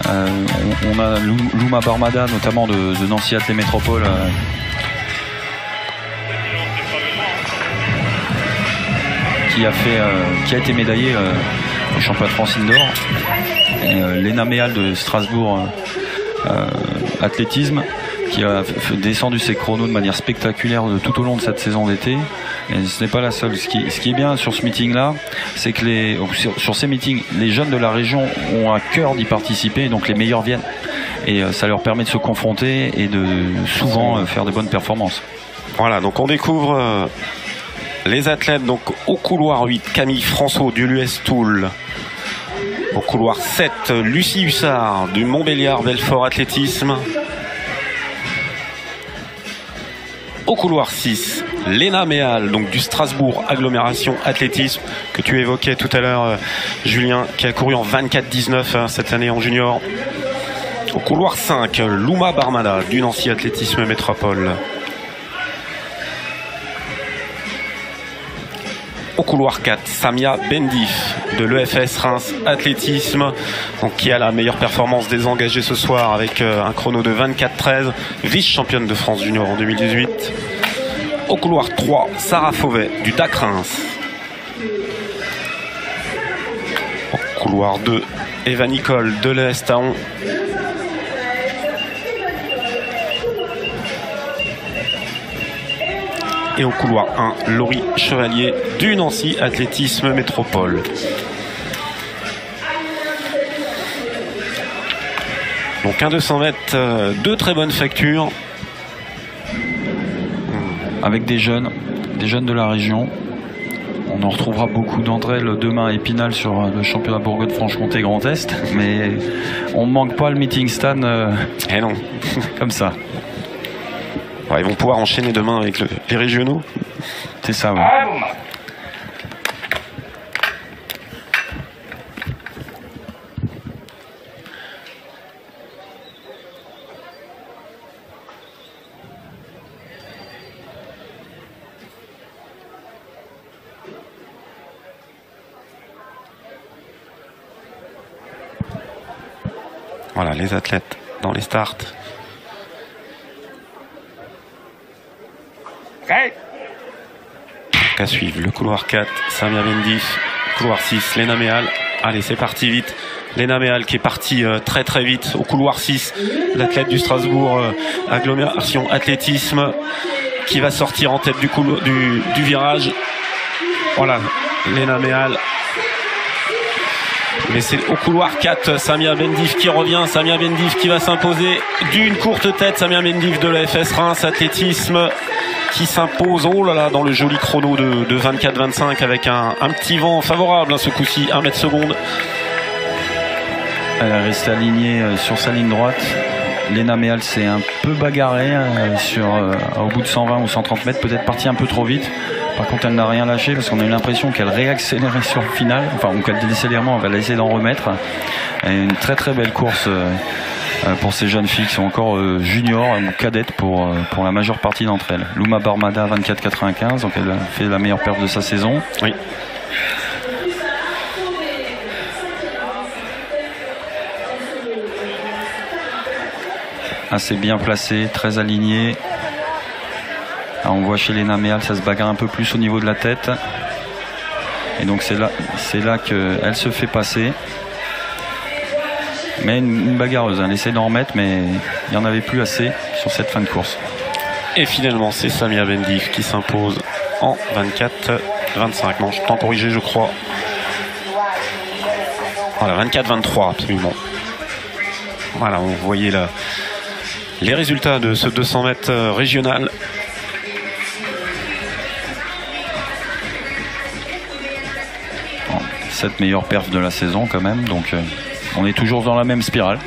On a Louma Barmada, notamment de Nancy Athlé Métropole, qui a été médaillé au championnat de France Indoor. Et Léna Méal de Strasbourg athlétisme, qui a descendu ses chronos de manière spectaculaire tout au long de cette saison d'été. Et ce n'est pas la seule. Ce qui est bien sur ce meeting-là, c'est que sur ces meetings, les jeunes de la région ont à cœur d'y participer, et donc les meilleurs viennent. Et ça leur permet de se confronter et de souvent faire de bonnes performances. Voilà, donc on découvre les athlètes. Donc au couloir 8, Camille François du l'US Toul. Au couloir 7, Lucie Hussard du Montbéliard Belfort Athlétisme. Au couloir 6, Léna Méal, donc du Strasbourg Agglomération Athlétisme, que tu évoquais tout à l'heure, Julien, qui a couru en 24-19 cette année en junior. Au couloir 5, Louma Barmada du Nancy Athlétisme Métropole. Au couloir 4, Samia Bendif de l'EFS Reims Athlétisme, donc qui a la meilleure performance des engagés ce soir avec un chrono de 24-13, vice-championne de France junior en 2018. Au couloir 3, Sarah Fauvet du DAC Reims. Au couloir 2, Eva Nicole de l'ES Taon. Et au couloir 1, Laurie Chevalier du Nancy Athlétisme Métropole. Donc un 200 mètres, deux très bonnes factures. Avec des jeunes de la région. On en retrouvera beaucoup d'entre elles demain à Épinal sur le championnat Bourgogne-Franche-Comté Grand Est. Mais on ne manque pas le meeting stand Eh non. Comme ça. Ouais, ils vont pouvoir enchaîner demain avec les régionaux. C'est ça, ouais. Voilà, les athlètes dans les starts. À suivre le couloir 4, Samia Bendif. Couloir 6, Léna Méal. Allez, c'est parti vite. Léna Méal qui est partie très très vite. Au couloir 6, l'athlète du Strasbourg Agglomération Athlétisme, qui va sortir en tête du virage. Voilà, Léna Méal. Mais c'est au couloir 4, Samia Bendif qui revient. Samia Bendif qui va s'imposer d'une courte tête. Samia Bendif de l'EFS Reims Athlétisme, qui s'impose, oh là là, dans le joli chrono de 24-25 avec un petit vent favorable, ce coup-ci, 1 mètre seconde. Elle est restée alignée sur sa ligne droite. Léna Méal s'est un peu bagarrée au bout de 120 ou 130 mètres, peut-être partie un peu trop vite. Par contre, elle n'a rien lâché parce qu'on a eu l'impression qu'elle réaccélérait sur le final, enfin, ou qu'elle décélérait, on va essayer d'en remettre. Et une très très belle course pour ces jeunes filles qui sont encore juniors ou cadettes pour la majeure partie d'entre elles. Louma Barmada 24,95, donc elle a fait la meilleure perf de sa saison. Oui. Assez bien placée, très alignée. Là, on voit chez Léna Méal, ça se bagarre un peu plus au niveau de la tête. Et donc c'est là qu'elle se fait passer. Mais une bagarreuse, elle essaie d'en remettre, mais il n'y en avait plus assez sur cette fin de course. Et finalement, c'est Samia Bendif qui s'impose en 24-25. Non, je t'en corrigé, je crois. Voilà, 24-23, absolument. Voilà, vous voyez là les résultats de ce 200 mètres régional. Bon, 7 meilleures perfs de la saison quand même, donc on est toujours dans la même spirale.